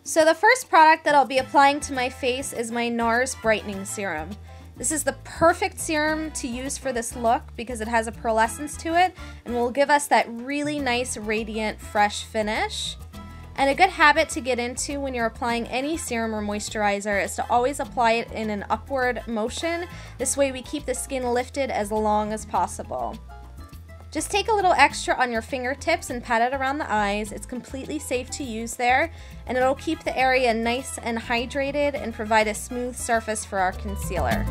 So the first product that I'll be applying to my face is my Nars Brightening Serum. This is the perfect serum to use for this look because it has a pearlescence to it and will give us that really nice, radiant, fresh finish. And a good habit to get into when you're applying any serum or moisturizer is to always apply it in an upward motion. This way we keep the skin lifted as long as possible. Just take a little extra on your fingertips and pat it around the eyes. It's completely safe to use there, and it'll keep the area nice and hydrated and provide a smooth surface for our concealer.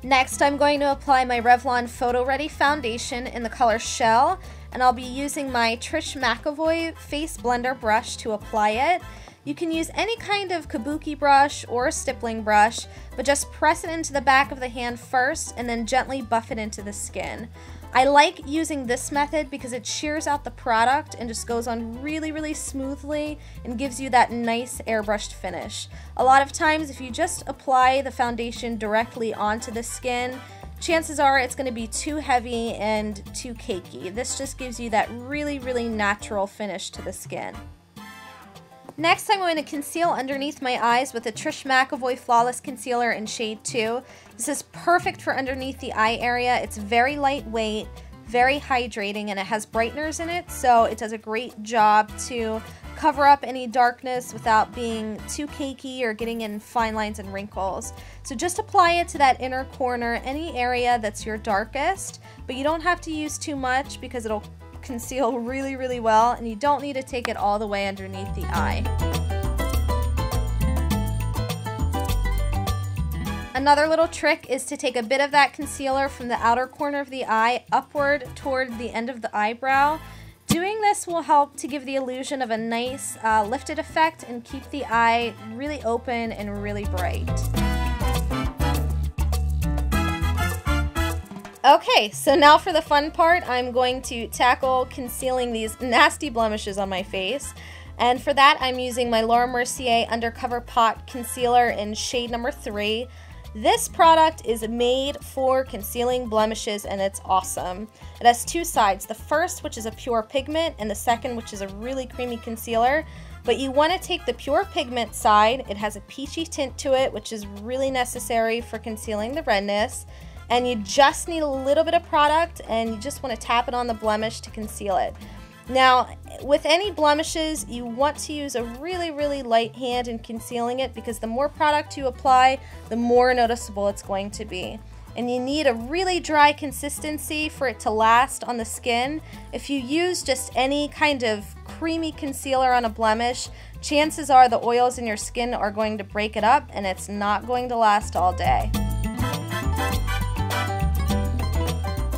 Next, I'm going to apply my Revlon Photo Ready Foundation in the color Shell, and I'll be using my Trish McEvoy Face Blender brush to apply it. You can use any kind of kabuki brush or a stippling brush, but just press it into the back of the hand first and then gently buff it into the skin. I like using this method because it shears out the product and just goes on really, really smoothly and gives you that nice airbrushed finish. A lot of times if you just apply the foundation directly onto the skin, chances are it's going to be too heavy and too cakey. This just gives you that really, really natural finish to the skin. Next, I'm going to conceal underneath my eyes with the Trish McEvoy Flawless Concealer in shade 2. This is perfect for underneath the eye area. It's very lightweight, very hydrating, and it has brighteners in it, so it does a great job to cover up any darkness without being too cakey or getting in fine lines and wrinkles. So just apply it to that inner corner, any area that's your darkest, but you don't have to use too much because it'll conceal really, really well, and you don't need to take it all the way underneath the eye. Another little trick is to take a bit of that concealer from the outer corner of the eye upward toward the end of the eyebrow. Doing this will help to give the illusion of a nice lifted effect and keep the eye really open and really bright. Okay, so now for the fun part, I'm going to tackle concealing these nasty blemishes on my face. And for that, I'm using my Mercier Undercover Pot Concealer in shade number 3. This product is made for concealing blemishes, and it's awesome. It has two sides, the first which is a pure pigment and the second which is a really creamy concealer. But you want to take the pure pigment side. It has a peachy tint to it, which is really necessary for concealing the redness. And you just need a little bit of product, and you just want to tap it on the blemish to conceal it. Now, with any blemishes, you want to use a really, really light hand in concealing it because the more product you apply, the more noticeable it's going to be. And you need a really dry consistency for it to last on the skin. If you use just any kind of creamy concealer on a blemish, chances are the oils in your skin are going to break it up and it's not going to last all day.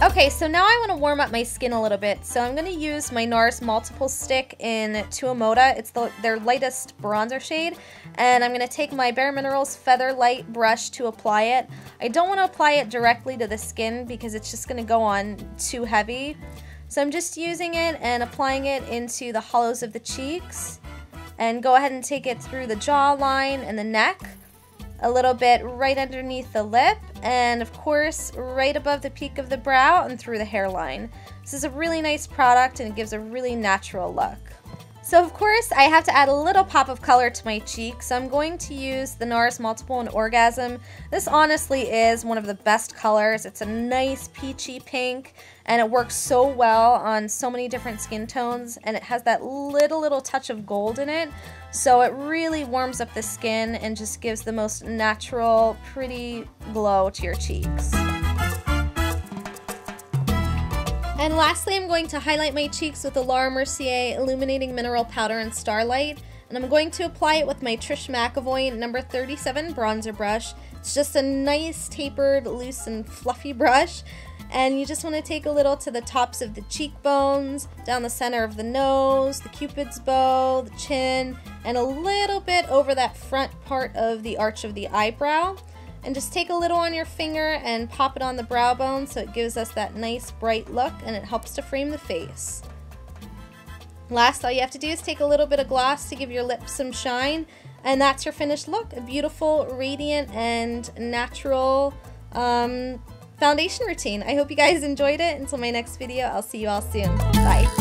Okay, so now I want to warm up my skin a little bit, so I'm going to use my Nars Multiple Stick in Tuomota. It's their lightest bronzer shade, and I'm going to take my Bare Minerals Feather Light brush to apply it. I don't want to apply it directly to the skin because it's just going to go on too heavy. So I'm just using it and applying it into the hollows of the cheeks, and go ahead and take it through the jawline and the neck, a little bit right underneath the lip, and of course right above the peak of the brow and through the hairline. This is a really nice product and it gives a really natural look. So of course I have to add a little pop of color to my cheek, so I'm going to use the Nars Multiple in Orgasm. This honestly is one of the best colors. It's a nice peachy pink and it works so well on so many different skin tones, and it has that little touch of gold in it, so it really warms up the skin and just gives the most natural, pretty glow to your cheeks. And lastly, I'm going to highlight my cheeks with the Mercier Illuminating Mineral Powder in Starlight, and I'm going to apply it with my Trish McEvoy number 37 bronzer brush. It's just a nice tapered, loose and fluffy brush, and you just want to take a little to the tops of the cheekbones, down the center of the nose, the cupid's bow, the chin, and a little bit over that front part of the arch of the eyebrow. And just take a little on your finger and pop it on the brow bone so it gives us that nice bright look and it helps to frame the face. Last, all you have to do is take a little bit of gloss to give your lips some shine, and that's your finished look. A beautiful, radiant, and natural foundation routine. I hope you guys enjoyed it. Until my next video, I'll see you all soon. Bye.